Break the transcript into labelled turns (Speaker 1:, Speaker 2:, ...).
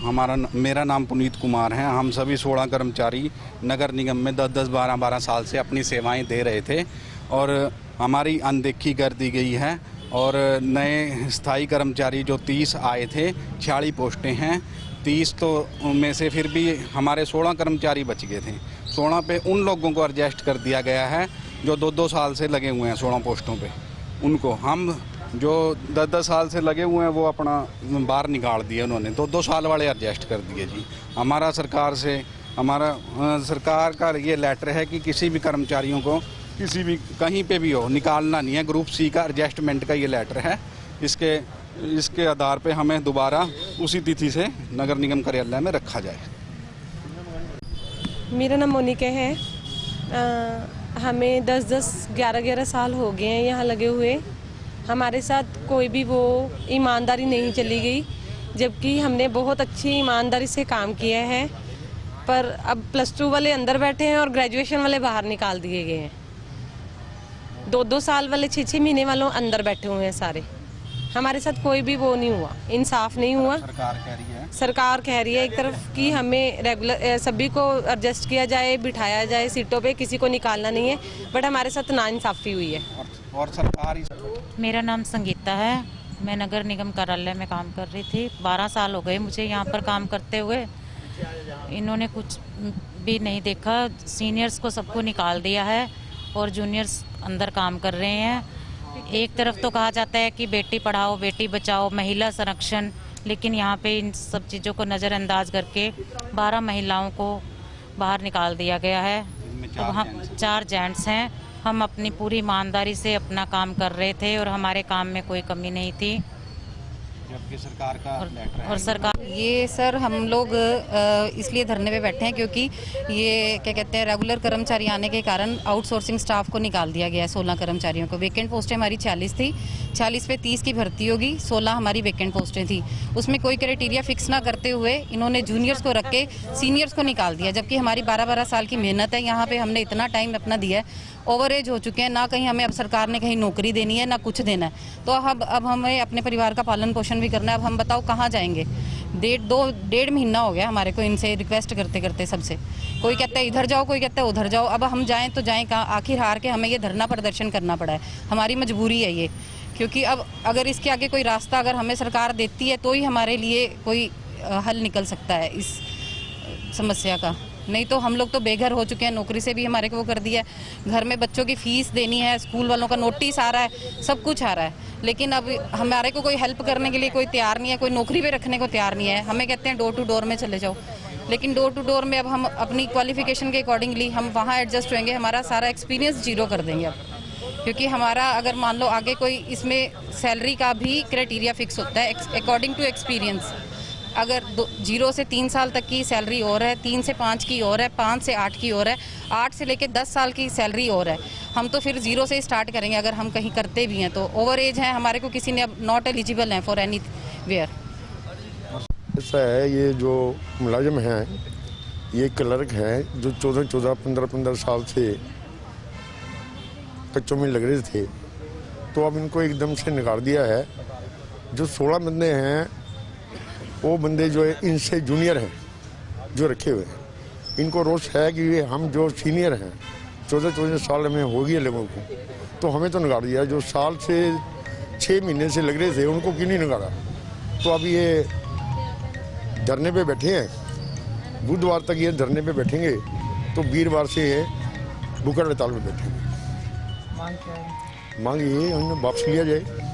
Speaker 1: मेरा नाम पुनीत कुमार है। हम सभी 16 कर्मचारी नगर निगम में 10-10, 12-12 साल से अपनी सेवाएं दे रहे थे और हमारी अनदेखी कर दी गई है। और नए स्थायी कर्मचारी जो 30 आए थे, 46 पोस्टें हैं। 30 तो में से फिर भी हमारे 16 कर्मचारी बच गए थे। 16 पे उन लोगों को एडजस्ट कर दिया गया है जो 2-2 साल से लगे हुए हैं 16 पोस्टों पे। उनको हम जो 10-10 साल से लगे हुए हैं वो अपना बाहर निकाल दिए उन्होंने। 2-2 साल वाले एडजस्ट कर दिए जी। हमारा सरकार का ये लेटर है कि किसी भी कर्मचारियों को किसी भी कहीं पे भी हो निकालना नहीं है। ग्रुप सी का एडजस्टमेंट का ये लेटर है। इसके आधार पे हमें दोबारा उसी तिथि से नगर निगम कार्यालय में रखा जाए।
Speaker 2: मेरा नाम मोनिका है। हमें 10-10, 11-11 साल हो गए हैं यहाँ लगे हुए। हमारे साथ कोई भी वो ईमानदारी नहीं चली गई, जबकि हमने बहुत अच्छी ईमानदारी से काम किया है। पर अब +2 वाले अंदर बैठे हैं और ग्रेजुएशन वाले बाहर निकाल दिए गए हैं। 2-2 साल वाले 6-6 महीने वालों अंदर बैठे हुए हैं सारे। हमारे साथ कोई भी वो नहीं हुआ, इंसाफ नहीं हुआ। सरकार कह रही है एक तरफ कि हमें रेगुलर सभी को एडजस्ट किया जाए, बिठाया जाए सीटों पे, किसी को निकालना नहीं है, बट हमारे साथ नाइंसाफ़ी हुई है।
Speaker 1: और सरकार
Speaker 3: मेरा नाम संगीता है। मैं नगर निगम कार्यालय में काम कर रही थी। 12 साल हो गए मुझे यहाँ पर काम करते हुए। इन्होंने कुछ भी नहीं देखा। सीनियर्स को सबको निकाल दिया है और जूनियर्स अंदर काम कर रहे हैं। एक तरफ तो कहा जाता है कि बेटी पढ़ाओ बेटी बचाओ, महिला संरक्षण, लेकिन यहाँ पे इन सब चीज़ों को नज़रअंदाज करके 12 महिलाओं को बाहर निकाल दिया गया है। अब हम 4 जेंट्स हैं। हम अपनी पूरी ईमानदारी से अपना काम कर रहे थे और हमारे काम में कोई कमी नहीं थी।
Speaker 1: जबकि सरकार का लेटर है।
Speaker 3: और सरकार
Speaker 4: ये सर हम लोग इसलिए धरने पे बैठे हैं क्योंकि ये क्या कहते हैं, रेगुलर कर्मचारी आने के कारण आउटसोर्सिंग स्टाफ को निकाल दिया गया है। 16 कर्मचारियों को। वेकेंट पोस्टें हमारी 40 थी। 40 पे 30 की भर्ती होगी, 16 हमारी वेकेंट पोस्टें थी। उसमें कोई क्राइटेरिया फिक्स ना करते हुए इन्होंने जूनियर्स को रख के सीनियर्स को निकाल दिया, जबकि हमारी 12-12 साल की मेहनत है। यहाँ पे हमने इतना टाइम अपना दिया है। ओवर एज हो चुके हैं, ना कहीं हमें अब सरकार ने कहीं नौकरी देनी है ना कुछ देना है। तो अब हमें अपने परिवार का पालन पोषण भी करना है। अब हम बताओ कहाँ जाएंगे। 1.5 महीना हो गया हमारे को इनसे रिक्वेस्ट करते करते सबसे। कोई कहता है इधर जाओ, कोई कहता है उधर जाओ। अब हम जाएं तो जाएं कहाँ? आखिर हार के हमें ये धरना प्रदर्शन करना पड़ा है। हमारी मजबूरी है ये, क्योंकि अब अगर इसके आगे कोई रास्ता अगर हमें सरकार देती है तो ही हमारे लिए कोई हल निकल सकता है इस समस्या का। नहीं तो हम लोग तो बेघर हो चुके हैं। नौकरी से भी हमारे को वो कर दिया है। घर में बच्चों की फीस देनी है, स्कूल वालों का नोटिस आ रहा है, सब कुछ आ रहा है, लेकिन अब हमारे को कोई हेल्प करने के लिए कोई तैयार नहीं है, कोई नौकरी पे रखने को तैयार नहीं है। हमें कहते हैं डोर टू डोर में चले जाओ, लेकिन डोर टू डोर में अब हम अपनी क्वालिफिकेशन के अकॉर्डिंगली हम वहाँ एडजस्ट होंगे। हमारा सारा एक्सपीरियंस 0 कर देंगे अब, क्योंकि हमारा अगर मान लो आगे कोई इसमें सैलरी का भी क्राइटेरिया फिक्स होता है अकॉर्डिंग टू एक्सपीरियंस। अगर 0 से 3 साल तक की सैलरी और है, 3 से 5 की और है, 5 से 8 की और है, 8 से लेकर 10 साल की सैलरी और है। हम तो फिर 0 से स्टार्ट करेंगे अगर हम कहीं करते भी हैं तो। ओवर एज है हमारे को, किसी ने अब नॉट एलिजिबल हैं फॉर एनी वेयर।
Speaker 5: ऐसा है, ये जो मुलाजिम हैं, ये क्लर्क हैं जो 14-14, 15-15 साल से कच्चों में लग रहे थे, तो अब इनको एकदम से निकाल दिया है। जो 16 बंदे हैं वो बंदे जो है इनसे जूनियर हैं जो रखे हुए हैं। इनको रोष है कि हम जो सीनियर हैं 14-14 साल में हो गए लोगों को, तो हमें तो निकाल दिया। जो साल से 6 महीने से लग रहे थे उनको क्यों नहीं निकाला? तो अब ये धरने पे बैठे हैं। बुधवार तक ये धरने पे बैठेंगे, तो वीरवार से ये भूख हड़ताल पे बैठेंगे। मांग ये उन्हें वापस लिया जाए।